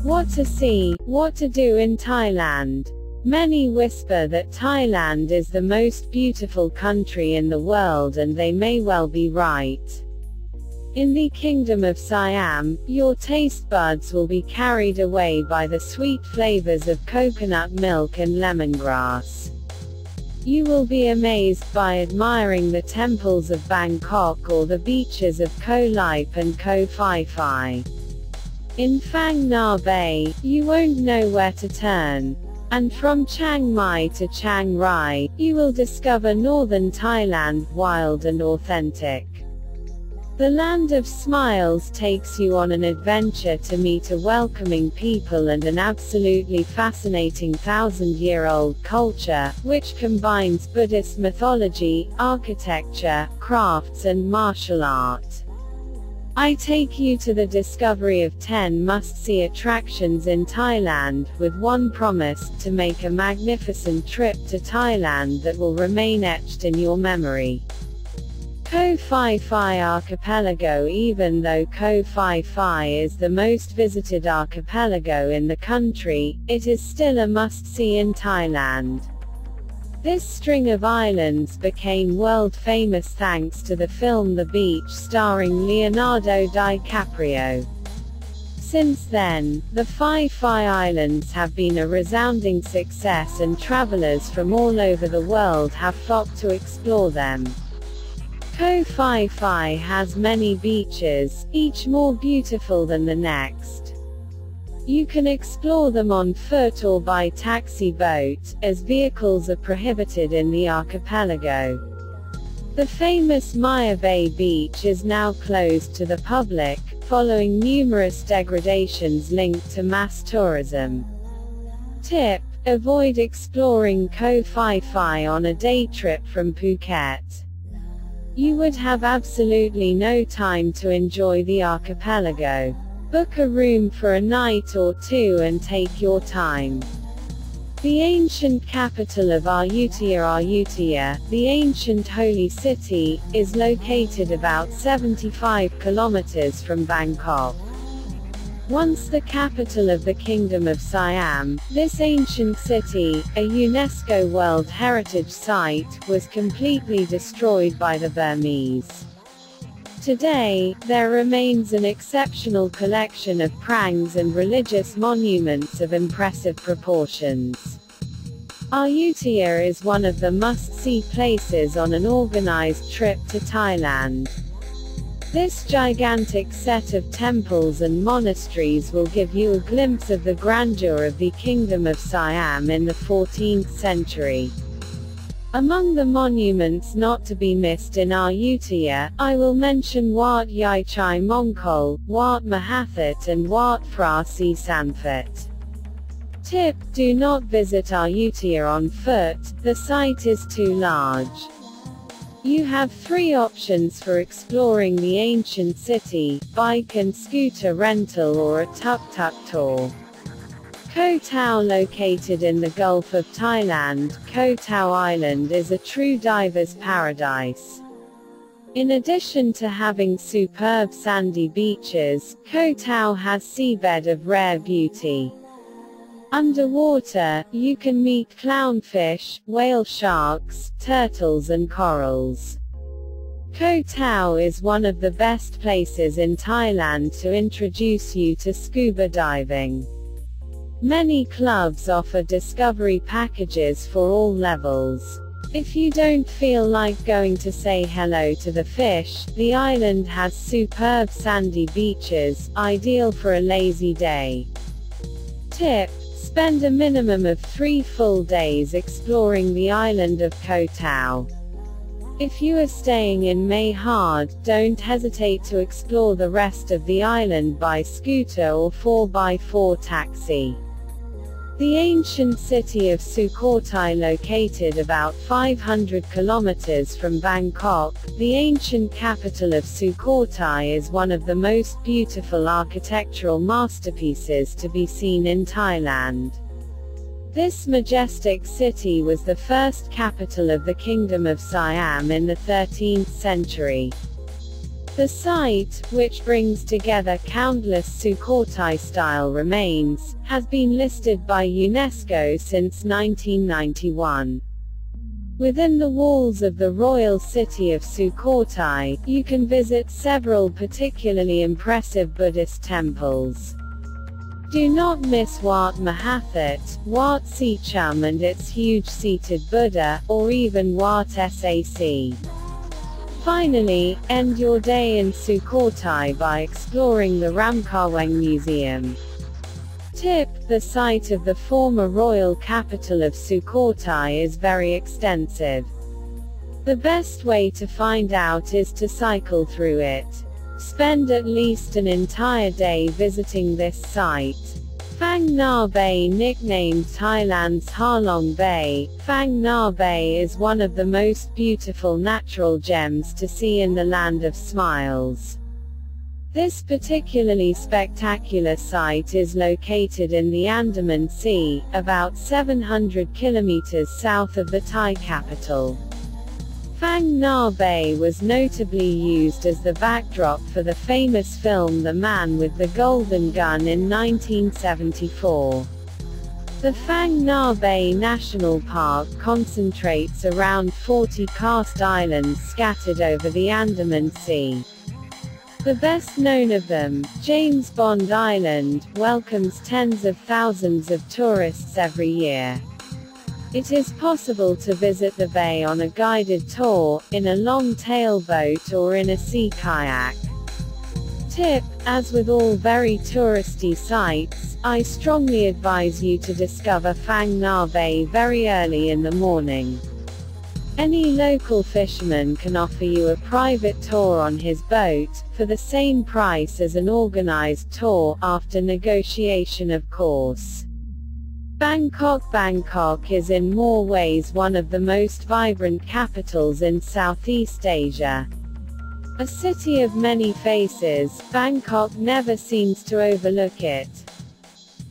What to see, what to do in Thailand. Many whisper that Thailand is the most beautiful country in the world, and they may well be right. In the Kingdom of Siam, your taste buds will be carried away by the sweet flavors of coconut milk and lemongrass. You will be amazed by admiring the temples of Bangkok or the beaches of Koh Lipe and Koh Phi Phi. In Phang Nga Bay, you won't know where to turn. And from Chiang Mai to Chiang Rai, you will discover northern Thailand, wild and authentic. The land of smiles takes you on an adventure to meet a welcoming people and an absolutely fascinating thousand-year-old culture, which combines Buddhist mythology, architecture, crafts and martial art. I take you to the discovery of 10 must-see attractions in Thailand, with one promise, to make a magnificent trip to Thailand that will remain etched in your memory. Koh Phi Phi Archipelago. Even though Koh Phi Phi is the most visited archipelago in the country, it is still a must-see in Thailand. This string of islands became world-famous thanks to the film The Beach starring Leonardo DiCaprio. Since then, the Phi Phi Islands have been a resounding success, and travelers from all over the world have flocked to explore them. Koh Phi Phi has many beaches, each more beautiful than the next. You can explore them on foot or by taxi boat, as vehicles are prohibited in the archipelago. The famous Maya Bay beach is now closed to the public, following numerous degradations linked to mass tourism. Tip: avoid exploring Koh Phi Phi on a day trip from Phuket. You would have absolutely no time to enjoy the archipelago. Book a room for a night or two and take your time. The ancient capital of Ayutthaya, the ancient holy city, is located about 75 kilometers from Bangkok. Once the capital of the Kingdom of Siam, this ancient city, a UNESCO World Heritage Site, was completely destroyed by the Burmese. Today, there remains an exceptional collection of prangs and religious monuments of impressive proportions. Ayutthaya is one of the must-see places on an organized trip to Thailand. This gigantic set of temples and monasteries will give you a glimpse of the grandeur of the Kingdom of Siam in the 14th century. Among the monuments not to be missed in Ayutthaya, I will mention Wat Yai Chai Mongkol, Wat Mahathit and Wat Phra Si Sanphit. Tip: do not visit Ayutthaya on foot, the site is too large. You have 3 options for exploring the ancient city: bike and scooter rental or a tuk-tuk tour. Koh Tao. Located in the Gulf of Thailand, Koh Tao Island is a true diver's paradise. In addition to having superb sandy beaches, Koh Tao has seabed of rare beauty. Underwater, you can meet clownfish, whale sharks, turtles and corals. Koh Tao is one of the best places in Thailand to introduce you to scuba diving. Many clubs offer discovery packages for all levels. If you don't feel like going to say hello to the fish, the island has superb sandy beaches, ideal for a lazy day. Tip: spend a minimum of 3 full days exploring the island of Koh Tao. If you are staying in Mae Hard, don't hesitate to explore the rest of the island by scooter or 4x4 taxi. The ancient city of Sukhothai, located about 500 kilometers from Bangkok, the ancient capital of Sukhothai is one of the most beautiful architectural masterpieces to be seen in Thailand. This majestic city was the first capital of the Kingdom of Siam in the 13th century. The site, which brings together countless Sukhothai-style remains, has been listed by UNESCO since 1991. Within the walls of the royal city of Sukhothai, you can visit several particularly impressive Buddhist temples. Do not miss Wat Mahathat, Wat Sichum and its huge seated Buddha, or even Wat Sac. Finally, end your day in Sukhothai by exploring the Ramkaweng Museum. Tip: the site of the former royal capital of Sukhothai is very extensive. The best way to find out is to cycle through it. Spend at least an entire day visiting this site. Phang Nga Bay, nicknamed Thailand's Halong Bay, Phang Nga Bay is one of the most beautiful natural gems to see in the land of smiles. This particularly spectacular site is located in the Andaman Sea, about 700 kilometers south of the Thai capital. Phang Nga Bay was notably used as the backdrop for the famous film The Man with the Golden Gun in 1974. The Phang Nga Bay National Park concentrates around 40 karst islands scattered over the Andaman Sea. The best known of them, James Bond Island, welcomes tens of thousands of tourists every year. It is possible to visit the bay on a guided tour, in a long-tail boat or in a sea kayak. Tip: as with all very touristy sites, I strongly advise you to discover Phang Nga Bay very early in the morning. Any local fisherman can offer you a private tour on his boat, for the same price as an organized tour, after negotiation of course. Bangkok is in more ways one of the most vibrant capitals in Southeast Asia. A city of many faces, Bangkok never seems to overlook it.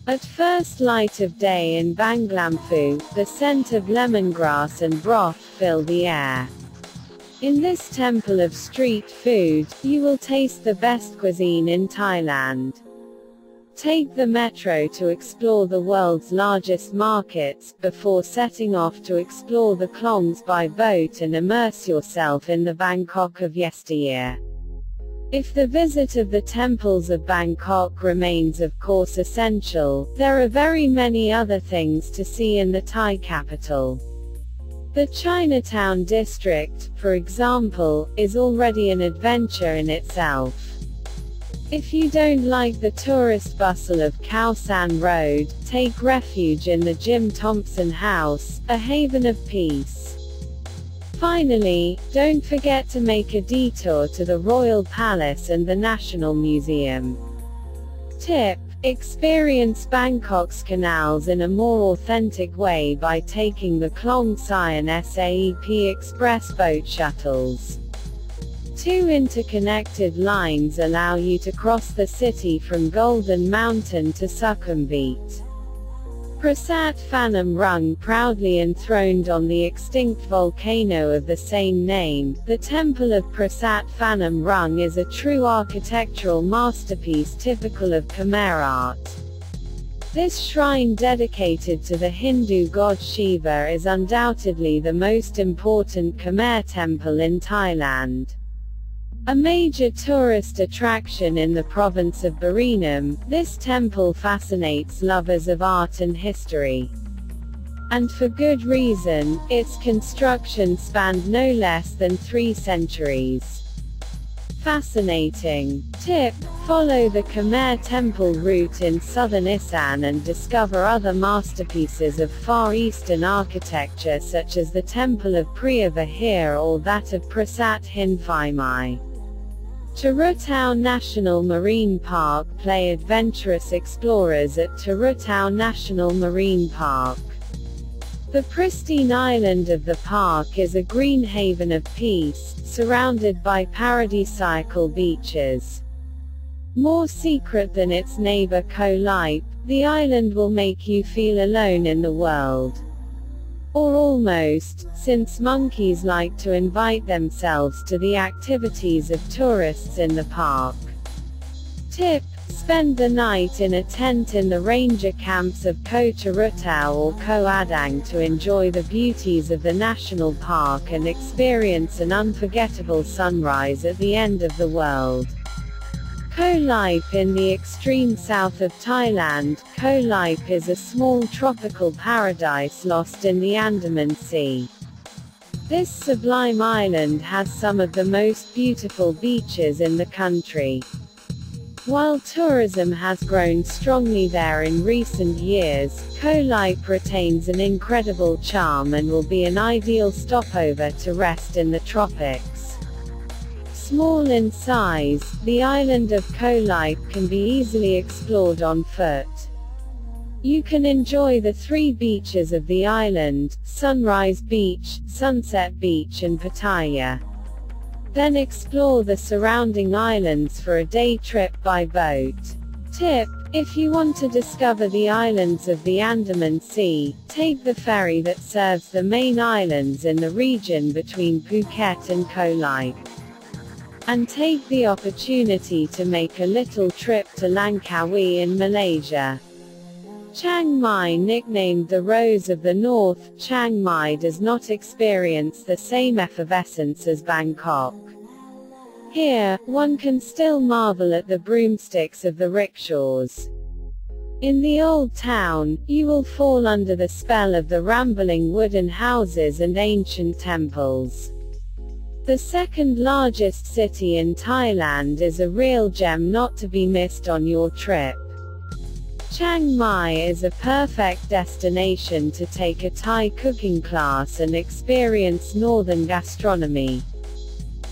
At first light of day in Banglamphu, the scent of lemongrass and broth fill the air. In this temple of street food, you will taste the best cuisine in Thailand. Take the metro to explore the world's largest markets, before setting off to explore the Klongs by boat and immerse yourself in the Bangkok of yesteryear. If the visit of the temples of Bangkok remains of course essential, there are very many other things to see in the Thai capital. The Chinatown district, for example, is already an adventure in itself. If you don't like the tourist bustle of Khao San Road, take refuge in the Jim Thompson House, a haven of peace. Finally, don't forget to make a detour to the Royal Palace and the National Museum. Tip: experience Bangkok's canals in a more authentic way by taking the Klong Sian SAEP express boat shuttles. Two interconnected lines allow you to cross the city from Golden Mountain to Sukhumvit. Prasat Phanam Rung, proudly enthroned on the extinct volcano of the same name, the temple of Prasat Phanam Rung is a true architectural masterpiece typical of Khmer art. This shrine dedicated to the Hindu god Shiva is undoubtedly the most important Khmer temple in Thailand. A major tourist attraction in the province of Barinam, this temple fascinates lovers of art and history. And for good reason, its construction spanned no less than 3 centuries. Fascinating. Tip: follow the Khmer temple route in southern Isan and discover other masterpieces of Far Eastern architecture such as the Temple of Priya Vihar or that of Prasat Hin Phai Mai. Turutao National Marine Park. Play adventurous explorers at Turutao National Marine Park. The pristine island of the park is a green haven of peace, surrounded by paradisiacal beaches. More secret than its neighbor Koh Lipe, the island will make you feel alone in the world. Or almost, since monkeys like to invite themselves to the activities of tourists in the park. Tip: spend the night in a tent in the ranger camps of Koh Tarutao or Koh Adang to enjoy the beauties of the national park and experience an unforgettable sunrise at the end of the world. Koh Lipe in the extreme south of Thailand. Koh Lipe is a small tropical paradise lost in the Andaman Sea. This sublime island has some of the most beautiful beaches in the country. While tourism has grown strongly there in recent years, Koh Lipe retains an incredible charm and will be an ideal stopover to rest in the tropics. Small in size, the island of Koh Lipe can be easily explored on foot. You can enjoy the 3 beaches of the island: Sunrise Beach, Sunset Beach and Pattaya. Then explore the surrounding islands for a day trip by boat. Tip: if you want to discover the islands of the Andaman Sea, take the ferry that serves the main islands in the region between Phuket and Koh Lipe. And take the opportunity to make a little trip to Langkawi in Malaysia. Chiang Mai, nicknamed the Rose of the North, Chiang Mai does not experience the same effervescence as Bangkok. Here, one can still marvel at the broomsticks of the rickshaws. In the old town, you will fall under the spell of the rambling wooden houses and ancient temples. The second largest city in Thailand is a real gem not to be missed on your trip. Chiang Mai is a perfect destination to take a Thai cooking class and experience northern gastronomy.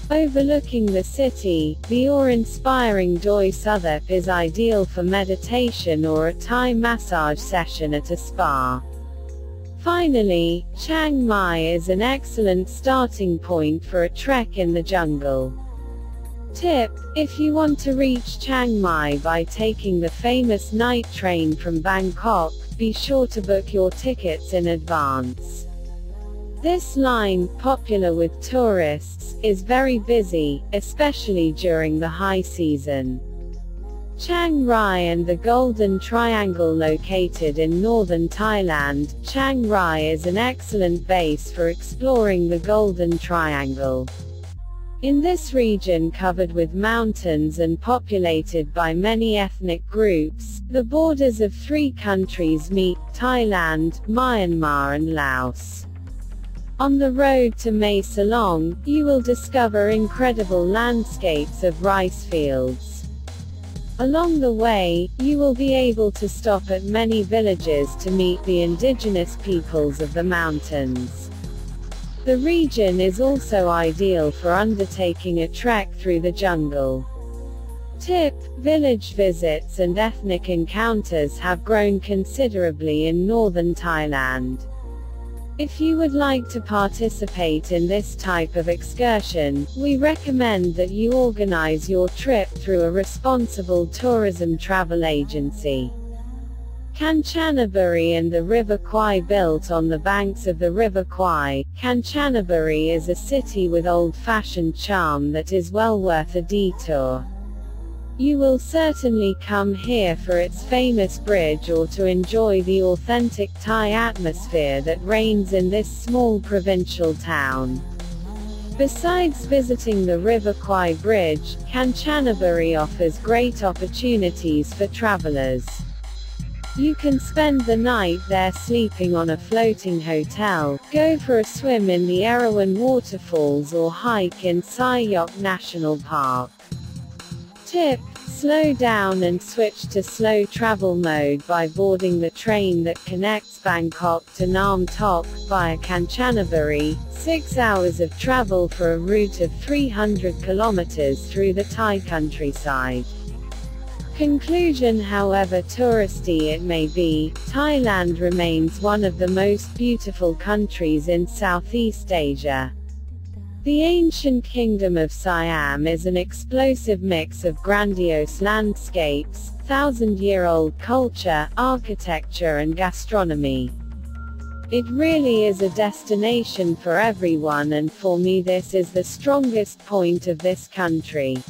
Overlooking the city, the awe-inspiring Doi Suthep is ideal for meditation or a Thai massage session at a spa. Finally, Chiang Mai is an excellent starting point for a trek in the jungle. Tip: if you want to reach Chiang Mai by taking the famous night train from Bangkok, be sure to book your tickets in advance. This line, popular with tourists, is very busy, especially during the high season. Chiang Rai and the Golden Triangle. Located in northern Thailand, Chiang Rai is an excellent base for exploring the Golden Triangle. In this region covered with mountains and populated by many ethnic groups, the borders of 3 countries meet: Thailand, Myanmar and Laos. On the road to Mae Salong, you will discover incredible landscapes of rice fields. Along the way, you will be able to stop at many villages to meet the indigenous peoples of the mountains. The region is also ideal for undertaking a trek through the jungle. Tip: village visits and ethnic encounters have grown considerably in northern Thailand. If you would like to participate in this type of excursion, we recommend that you organize your trip through a responsible tourism travel agency. Kanchanaburi and the River Kwai. Built on the banks of the River Kwai, Kanchanaburi is a city with old-fashioned charm that is well worth a detour. You will certainly come here for its famous bridge or to enjoy the authentic Thai atmosphere that reigns in this small provincial town. Besides visiting the River Kwai Bridge, Kanchanaburi offers great opportunities for travelers. You can spend the night there sleeping on a floating hotel, go for a swim in the Erawan waterfalls or hike in Sayok National Park. Tip: slow down and switch to slow travel mode by boarding the train that connects Bangkok to Nam Tok, via Kanchanaburi, 6 hours of travel for a route of 300 kilometers through the Thai countryside. Conclusion: however touristy it may be, Thailand remains one of the most beautiful countries in Southeast Asia. The ancient kingdom of Siam is an explosive mix of grandiose landscapes, thousand-year-old culture, architecture and gastronomy. It really is a destination for everyone, and for me this is the strongest point of this country.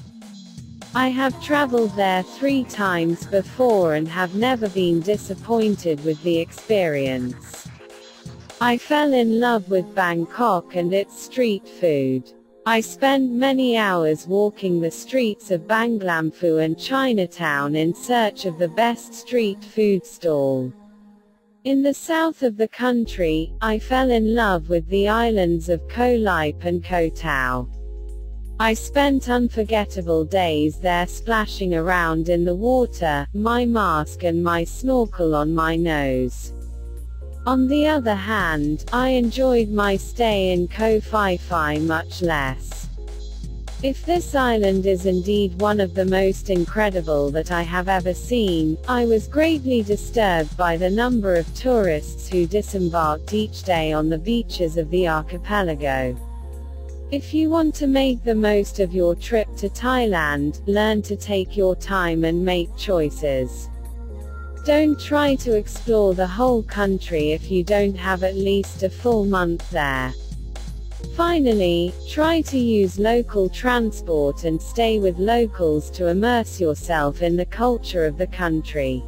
I have traveled there 3 times before and have never been disappointed with the experience. I fell in love with Bangkok and its street food. I spent many hours walking the streets of Banglamphu and Chinatown in search of the best street food stall. In the south of the country, I fell in love with the islands of Koh Lipe and Koh Tao. I spent unforgettable days there, splashing around in the water, my mask and my snorkel on my nose. On the other hand, I enjoyed my stay in Koh Phi Phi much less. If this island is indeed one of the most incredible that I have ever seen, I was greatly disturbed by the number of tourists who disembarked each day on the beaches of the archipelago. If you want to make the most of your trip to Thailand, learn to take your time and make choices. Don't try to explore the whole country if you don't have at least a full month there. Finally, try to use local transport and stay with locals to immerse yourself in the culture of the country.